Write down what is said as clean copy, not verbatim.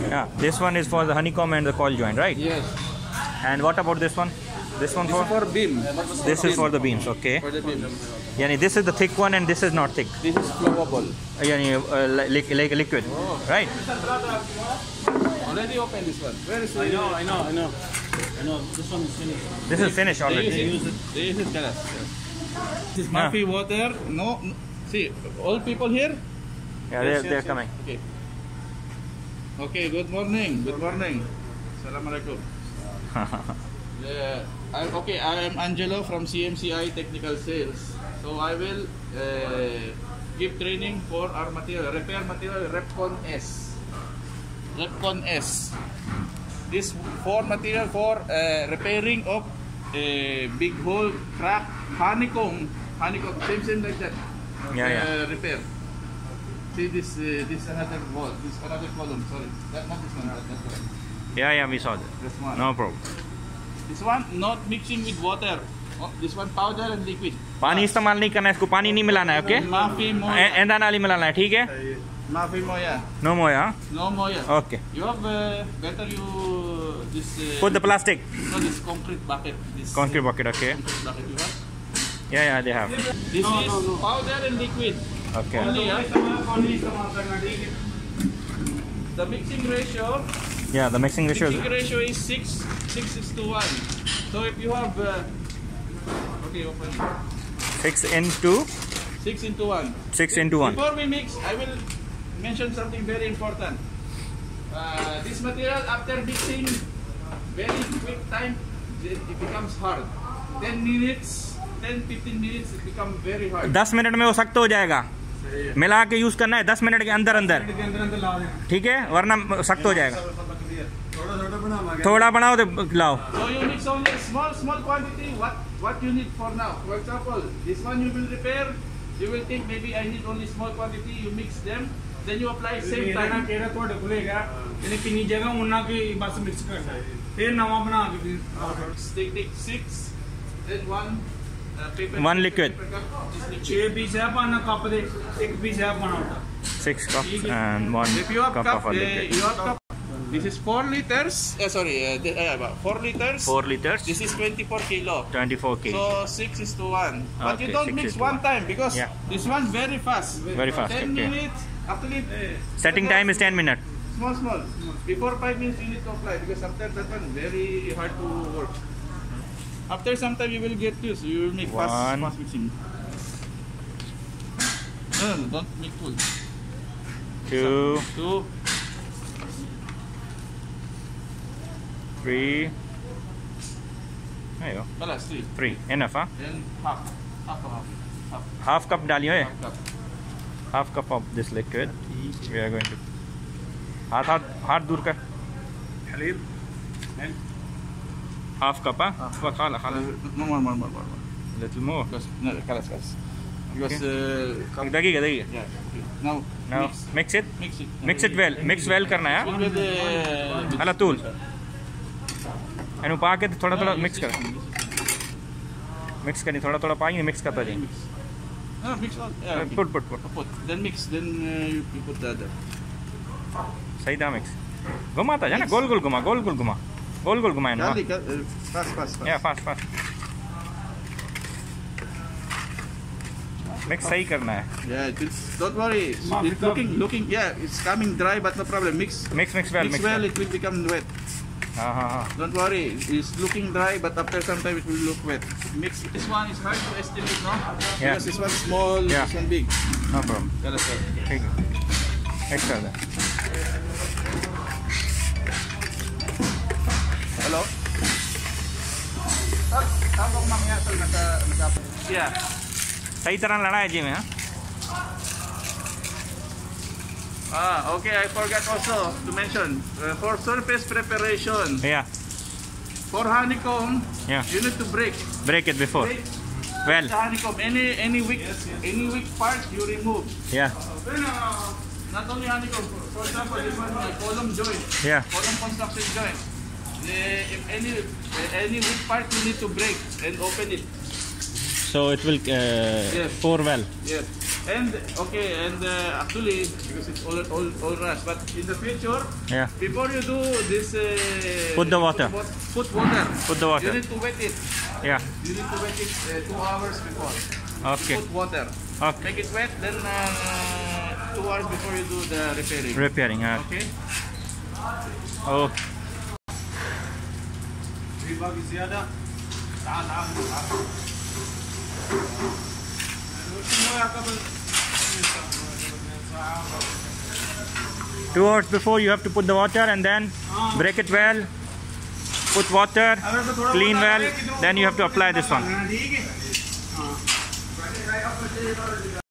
Yeah, this one is for the honeycomb and the coil joint, right? Yes. And what about this one? This one For beam. This is for the beams, okay. For the beam. Yani this is the thick one and this is not thick. This is flowable. Yani like liquid, right? Already open this one. Where is I know. This one is finished. This is finished already. They use it, Kalas. This is Murphy water. No. See, all people here? Yeah, they're coming. Okay. Okay, good morning. Good morning. Assalamualaikum. Yeah, I am Angelo from CMCI Technical Sales. So I will give training for our material, repair material Repcon S. Repcon S. This for material for repairing of big hole, crack, honeycomb, same like that. Repair. See this another wall, this another column. Sorry, not this one. That's one. Yeah, we saw that. This one. No problem. This one not mixing with water. Oh, this one powder and liquid. पानी इस्तेमाल नहीं करना है, इसको पानी नहीं मिलाना है, okay? Mafi moya. एंदा नाली मिलाना है, ठीक है? Mafi moya. No moya. No moya. Okay. You have better you this. Put the plastic. No, this concrete bucket. This Concrete bucket, okay. concrete bucket you have. Yeah, they have. This is powder and liquid. Okay. Only, the mixing ratio. Yeah, the mixing ratio. Mixing ratio is 6:1. So if you have okay, open. 6 into 6:1. 6 into 1. Before we mix, I will mention something very important. This material after mixing, very quick time, it becomes hard. 10 minutes, 10-15 minutes, it becomes very hard. 10 minute में वो सख्त हो जाएगा. मिला के use करना है 10 minute के अंदर अंदर, ठीक है, वरना सख्त हो जाएगा. थोड़ा बनाओ तो लाओ. So you mix only small quantity. What you need for now? For example, this one you will repair. You will think maybe I need only small quantity. You mix them, then you apply same time. Take 6, then one. Paper, One liquid. 6 cups and 1 if you have cup of a liquid. you have cup. This is 4 liters. 4 liters. 4 liters. This is 24 kilo. 24 kg. So 6:1. But Okay, you don't 6 mix is to one 1. time because Yeah. this one very fast. Very fast, 10 okay. minutes. After it, Setting time is 10 minutes. small. Before 5 minutes you need to apply because after that one very hard to work. After some time you will get used. You will make fast mixing. No, don't make full. 2, 3. There you go. Balas, 3. Enough, huh? Then half. Half cup डालियो है. Half cup. Half cup of this liquid. We are going to. हाथ दूर कर. Half cup, huh? خلا. More. Little more. No, kalas. Because दगीगा. yeah. Okay. Now mix it. Mix it. Mix well करना है. With the अला तूल. एनु पा के थोड़ा मिक्स कर. मिक्स करनी थोड़ा पाएंगे मिक्स करता जाएंगे. No, mix all. Yeah, okay. Put. Then mix. Then you put the other. सही था मिक्स. घुमाता जाना गोल घुमा. गोल घुमाए ना. Fast. Yeah, fast. मिक्स सही करना है. Yeah, don't worry. It's looking. Yeah, it's coming dry, but no problem. Mix well. It will become wet. Don't worry. It's looking dry, but after some time it will look wet. Mix. This one is hard to estimate, no? Yeah. Because this one small, this one big. No problem. ठीक है. Mix कर दे. Hello. Yeah. सही तरह लड़ा है जी में. Okay, I forgot also to mention for surface preparation. Yeah. For honeycomb, Yeah. you need to break it before. Well. the honeycomb. Any weak part you remove. Yeah. Not only honeycomb. For example, this one column joint. Yeah. Column construction joint. If any weak part you need to break and open it. So it will pour well. Yes. And okay, and actually because it's all rust, but in the future, Yeah. before you do this, Put the water. Put water. Put the water. You need to wet it. Yeah. You need to wet it 2 hours before. Okay. You put water. Okay. Make it wet, then 2 hours before you do the repairing. Repairing. Okay. Oh. في باقي زيادة. تعال تعال تعال. 2 hours before you have to put the water and then break it well. Put water. Clean well. Then you have to apply this one.